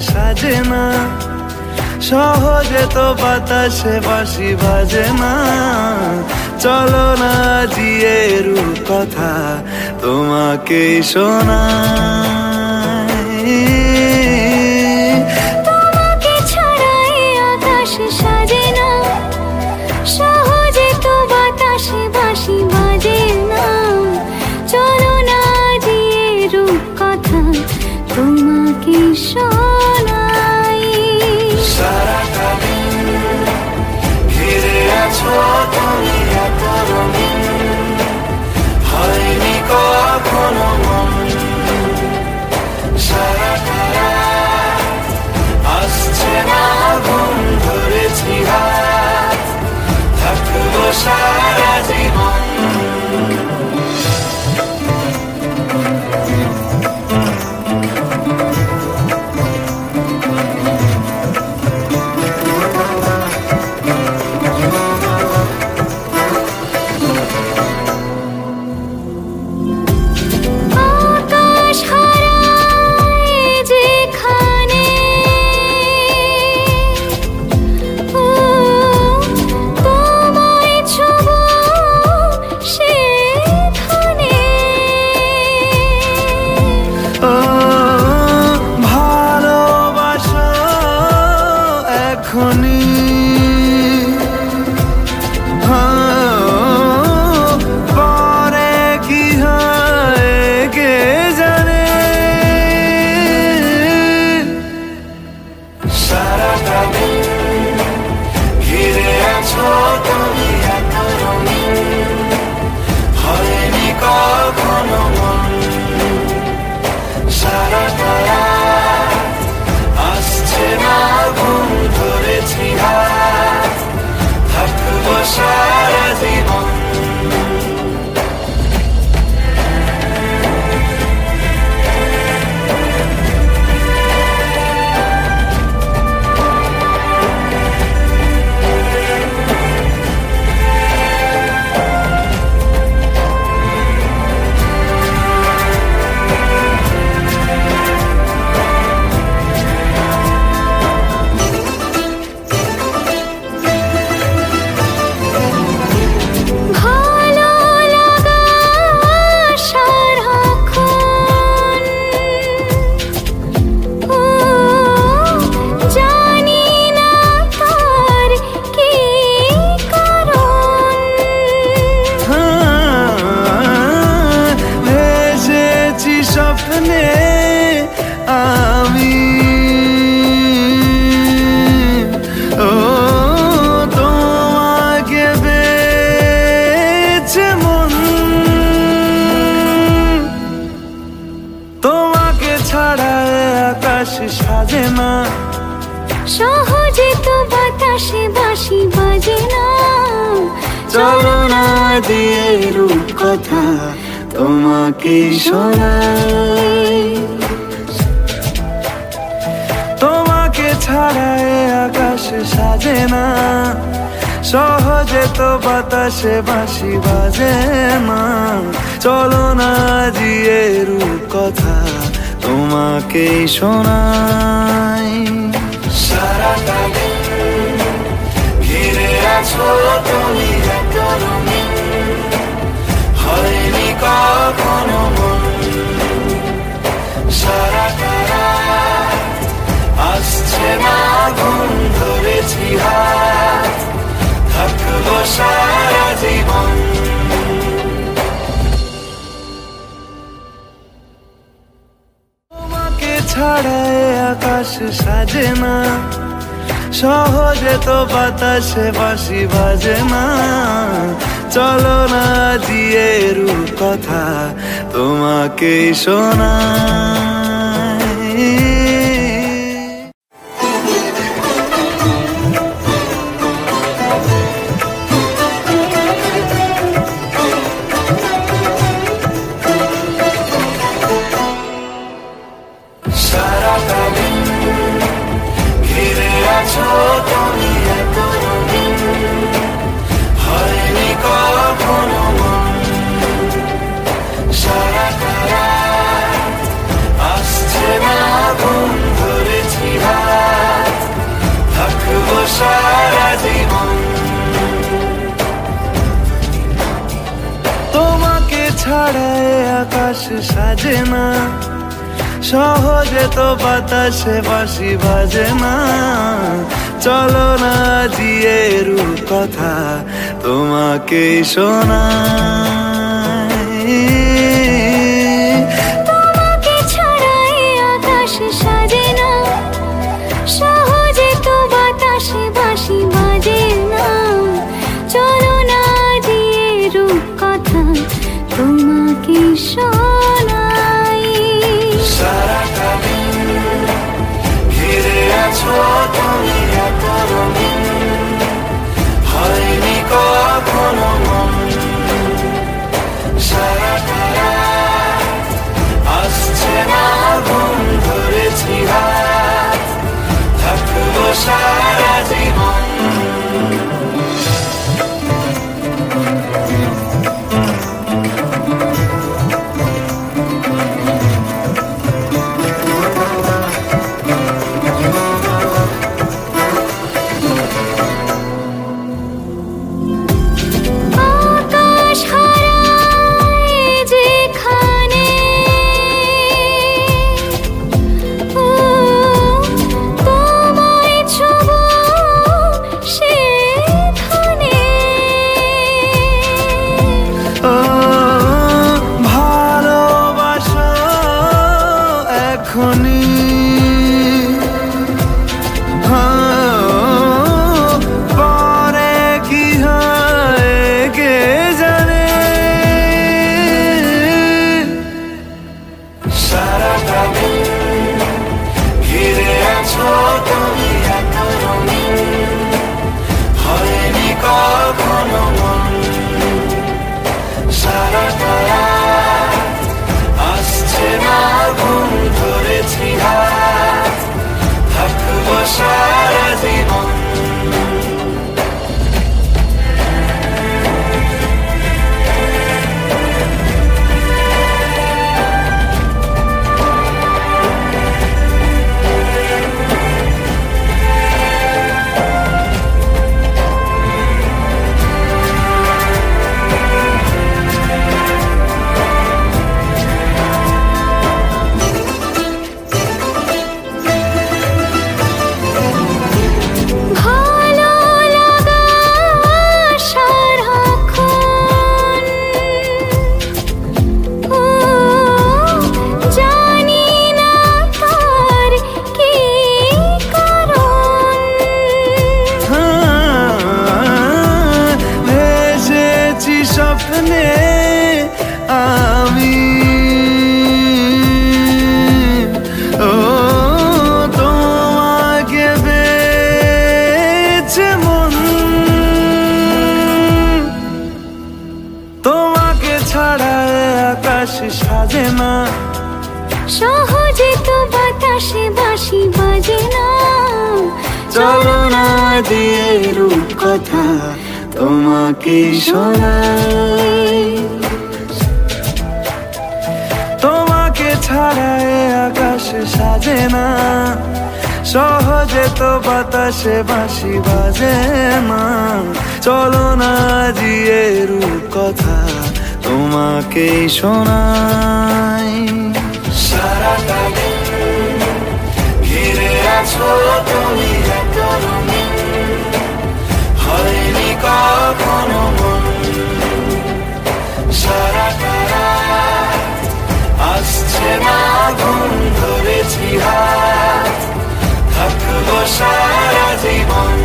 সাজে না, সহজে তো বাতাসে বাঁশি বাজে না। চলো না জিয়ে রূপকথা তোমাকে শোনাই। তোমাকে ছাড়া এই আকাশ সাজে না, সহজে তো বাতাসে বাঁশি বাজে না। চলো না জিয়ে রূপকথা তোমাকে শোনাই। সারাটা দিন ঘিরে আছো তুমি এত রঙিন, হয়নি কখনো মন। সারাটা রাত আসছে না ঘুম, ধরেছি হাত, থাকবো সারা জীবন। সাজে না, সহজে তো বাতাসে বাঁশি বাজে না। চলো না দিয়ে রূপকথা তোমাকে শোনাই। তোমাকে ছাড়া আকাশ সাজে না, সহজে তো বাতাসে বাঁশি বাজে না। চলো না দিয়ে রূপকথা তোমাকে শোনাই। সারাটা দিন ঘিরে আছো তুমি এত রঙিন, হয়নি কখনো মন। সারাটা রাত আসছে না ঘুম, ধরেছি হাত, থাকবো সারা জীবন। ছাড়া আকাশ সাজে না, সহজে তো বাতাসে বাঁশি বাজে না। চলো না দিয়ে রূপকথা তোমাকে শোনাই। সারাটা দিন ঘিরে আছো তুমি এত রঙিন, হয়নি কখনো মন। সারাটা রাত আকাশ সাজে না, সহজে তো বাতাসে বাঁশি বাজে না। চলো না জিয়ে রূপকথা তোমাকে শোনাই। তোমাকে ছাড়া এই আকাশ সাজে না, সহজে তো বাতাসে বাঁশি বাজে না। চলো না জিয়ে রূপকথা তোমাকে শোনাই। সারাটা দিন ঘিরে আছো তুমি এত রঙিন, হয়নি কখনো মন। সারাটা রাত আসছে না ঘুম, ধরেছি হাত, থাকবো সারা জীবন। পরে কি হয় কে জানে। সারাটা দিন ঘিরে আছো তুমি এত রঙিন, হয়নি কখনো মন। সারাটা রাত আসছে না ঘুম, ধরেছি হাত, থাকবো সারা জীবন। স্বপ্নে আমি তোমাকে পেয়েছে মন। তোমাকে ছাড়া আকাশ সাজে না, সহজে তো বাতাসে বাঁশি বাজে না। চলো না দিয়ে রূপকথা তোমাকে শোনাই। তোমাকে ছাড়া আকাশ সাজে না, সহজে তো বাতাসে বাঁশি বাজে না। চলো না দিয়ে রূপকথা তোমাকে শোনাই। সারাটা দিন ঘিরে আছো তুমি এত রঙিন, হয়নি কখনো মন। সারাটা রাত আসছে না ঘুম, ধরেছি হাত, থাকবো সারা জীবন।